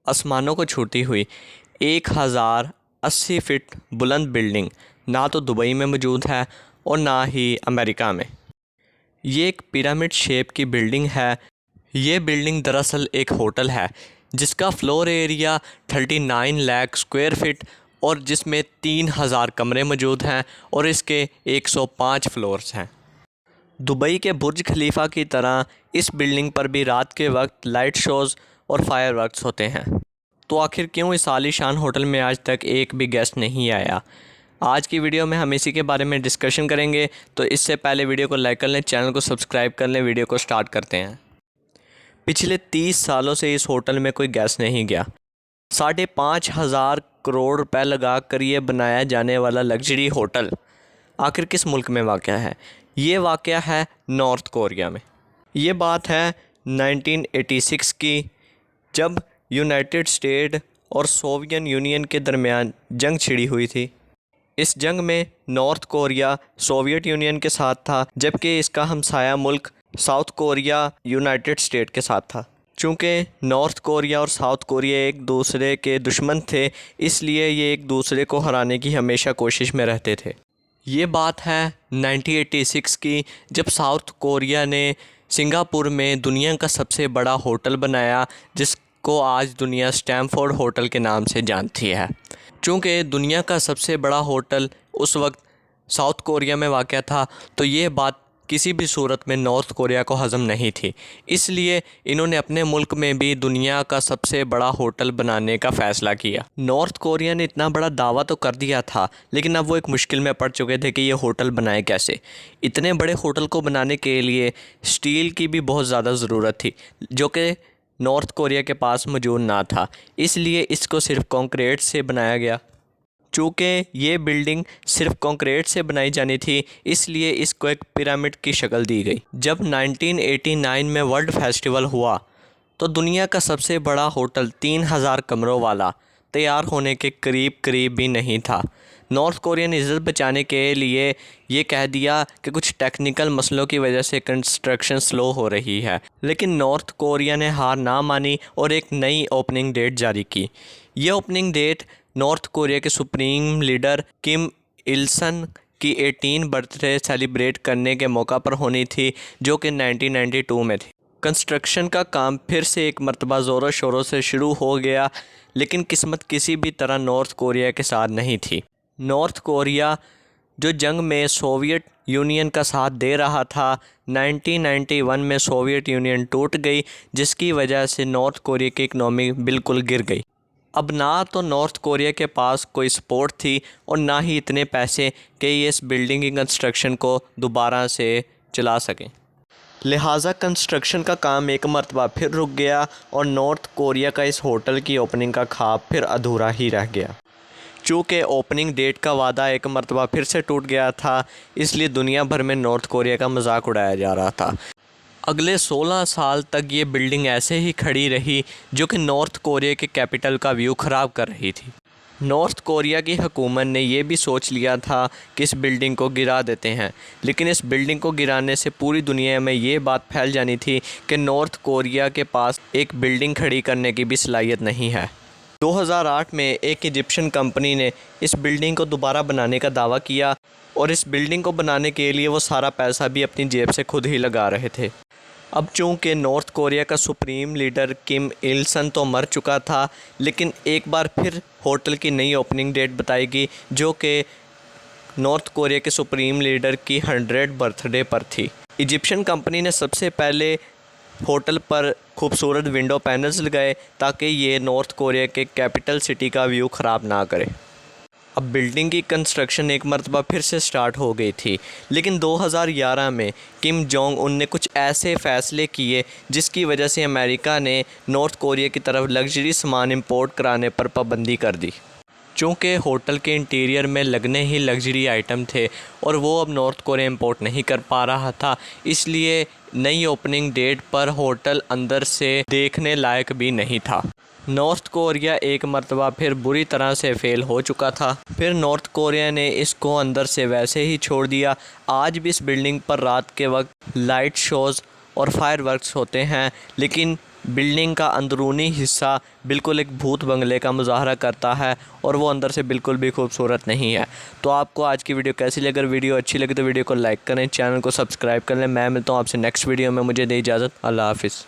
आसमानों को छूती हुई 1080 फीट बुलंद बिल्डिंग ना तो दुबई में मौजूद है और ना ही अमेरिका में। ये एक पिरामिड शेप की बिल्डिंग है। ये बिल्डिंग दरअसल एक होटल है जिसका floor area 39 lakh square feet और जिसमें 3000 कमरे मौजूद हैं और इसके 105 फ्लोर्स हैं। दुबई के बुर्ज खलीफा की तरह इस बिल्डिंग पर भी रात के वक्त लाइट शोज़ और फायरवर्क्स होते हैं। तो आखिर क्यों इस आलीशान होटल में आज तक एक भी गेस्ट नहीं आया? आज की वीडियो में हम इसी के बारे में डिस्कशन करेंगे। तो इससे पहले वीडियो को लाइक कर लें, चैनल को सब्सक्राइब कर लें। वीडियो को स्टार्ट करते हैं। पिछले 30 सालों से इस होटल में कोई गेस्ट नहीं गया। 5,500 करोड़ रुपए लगा कर ये बनाया जाने वाला लग्जरी होटल आखिर किस मुल्क में वाक़या है? ये वाक़या है नॉर्थ कोरिया में। ये बात है 1986 की, जब यूनाइटेड स्टेट और सोवियत यूनियन के दरमियान जंग छिड़ी हुई थी। इस जंग में नॉर्थ कोरिया सोवियत यूनियन के साथ था, जबकि इसका हमसाया मुल्क साउथ कोरिया यूनाइटेड स्टेट के साथ था। चूँकि नॉर्थ कोरिया और साउथ कोरिया एक दूसरे के दुश्मन थे, इसलिए ये एक दूसरे को हराने की हमेशा कोशिश में रहते थे। ये बात है 1986 की, जब साउथ कोरिया ने सिंगापुर में दुनिया का सबसे बड़ा होटल बनाया, जिसको आज दुनिया स्टैमफोर्ड होटल के नाम से जानती है। चूँकि दुनिया का सबसे बड़ा होटल उस वक्त साउथ कोरिया में वाक़या था, तो ये बात किसी भी सूरत में नॉर्थ कोरिया को हज़म नहीं थी। इसलिए इन्होंने अपने मुल्क में भी दुनिया का सबसे बड़ा होटल बनाने का फ़ैसला किया। नॉर्थ कोरिया ने इतना बड़ा दावा तो कर दिया था, लेकिन अब वो एक मुश्किल में पड़ चुके थे कि ये होटल बनाए कैसे। इतने बड़े होटल को बनाने के लिए स्टील की भी बहुत ज़्यादा ज़रूरत थी, जो कि नॉर्थ कोरिया के पास मौजूद ना था। इसलिए इसको सिर्फ कंक्रीट से बनाया गया। चूँकि ये बिल्डिंग सिर्फ कंक्रीट से बनाई जानी थी, इसलिए इसको एक पिरामिड की शक्ल दी गई। जब 1989 में वर्ल्ड फेस्टिवल हुआ, तो दुनिया का सबसे बड़ा होटल 3000 कमरों वाला तैयार होने के करीब भी नहीं था। नॉर्थ कोरिया ने इज़्ज़त बचाने के लिए ये कह दिया कि कुछ टेक्निकल मसलों की वजह से कंस्ट्रक्शन स्लो हो रही है, लेकिन नॉर्थ कोरिया ने हार ना मानी और एक नई ओपनिंग डेट जारी की। ये ओपनिंग डेट नॉर्थ कोरिया के सुप्रीम लीडर किम इल सन की 18 बर्थडे सेलिब्रेट करने के मौका पर होनी थी, जो कि 1992 में थी। कंस्ट्रक्शन का काम फिर से एक मरतबा ज़ोरों शोरों से शुरू हो गया, लेकिन किस्मत किसी भी तरह नॉर्थ कोरिया के साथ नहीं थी। नॉर्थ कोरिया जो जंग में सोवियत यूनियन का साथ दे रहा था, 1991 में सोवियत यूनियन टूट गई, जिसकी वजह से नॉर्थ कोरिया की इकनॉमी बिल्कुल गिर गई। अब ना तो नॉर्थ कोरिया के पास कोई सपोर्ट थी और ना ही इतने पैसे कि ये इस बिल्डिंग की कंस्ट्रक्शन को दोबारा से चला सकें। लिहाजा कंस्ट्रक्शन का काम एक मरतबा फिर रुक गया और नॉर्थ कोरिया का इस होटल की ओपनिंग का ख्वाब फिर अधूरा ही रह गया। चूँकि ओपनिंग डेट का वादा एक मरतबा फिर से टूट गया था, इसलिए दुनिया भर में नॉर्थ कोरिया का मजाक उड़ाया जा रहा था। अगले 16 साल तक ये बिल्डिंग ऐसे ही खड़ी रही, जो कि नॉर्थ कोरिया के कैपिटल का व्यू ख़राब कर रही थी। नॉर्थ कोरिया की हुकूमत ने यह भी सोच लिया था कि इस बिल्डिंग को गिरा देते हैं, लेकिन इस बिल्डिंग को गिराने से पूरी दुनिया में ये बात फैल जानी थी कि नॉर्थ कोरिया के पास एक बिल्डिंग खड़ी करने की भी सलाहियत नहीं है। 2008 में एक इजिप्शियन कंपनी ने इस बिल्डिंग को दोबारा बनाने का दावा किया और इस बिल्डिंग को बनाने के लिए वो सारा पैसा भी अपनी जेब से खुद ही लगा रहे थे। अब चूँकि नॉर्थ कोरिया का सुप्रीम लीडर किम इल सन तो मर चुका था, लेकिन एक बार फिर होटल की नई ओपनिंग डेट बताई गई, जो कि नॉर्थ कोरिया के सुप्रीम लीडर की 100 बर्थडे पर थी। इजिप्शियन कंपनी ने सबसे पहले होटल पर खूबसूरत विंडो पैनल्स लगाए ताकि ये नॉर्थ कोरिया के कैपिटल सिटी का व्यू ख़राब ना करे। अब बिल्डिंग की कंस्ट्रक्शन एक मरतबा फिर से स्टार्ट हो गई थी, लेकिन 2011 में किम जोंग उन ने कुछ ऐसे फ़ैसले किए जिसकी वजह से अमेरिका ने नॉर्थ कोरिया की तरफ लग्जरी सामान इंपोर्ट कराने पर पाबंदी कर दी। चूँकि होटल के इंटीरियर में लगने ही लग्जरी आइटम थे और वो अब नॉर्थ कोरिया इंपोर्ट नहीं कर पा रहा था, इसलिए नई ओपनिंग डेट पर होटल अंदर से देखने लायक भी नहीं था। नॉर्थ कोरिया एक मरतबा फिर बुरी तरह से फ़ेल हो चुका था। फिर नॉर्थ कोरिया ने इसको अंदर से वैसे ही छोड़ दिया। आज भी इस बिल्डिंग पर रात के वक्त लाइट शोज़ और फायरवर्क्स होते हैं, लेकिन बिल्डिंग का अंदरूनी हिस्सा बिल्कुल एक भूत बंगले का मुजाहरा करता है और वो अंदर से बिल्कुल भी खूबसूरत नहीं है। तो आपको आज की वीडियो कैसी लगी? अगर वीडियो अच्छी लगी तो वीडियो को लाइक करें, चैनल को सब्सक्राइब कर लें। मैं मिलता हूँ आपसे नेक्स्ट वीडियो में। मुझे दे इजाज़त। अल्लाह हाफिज़।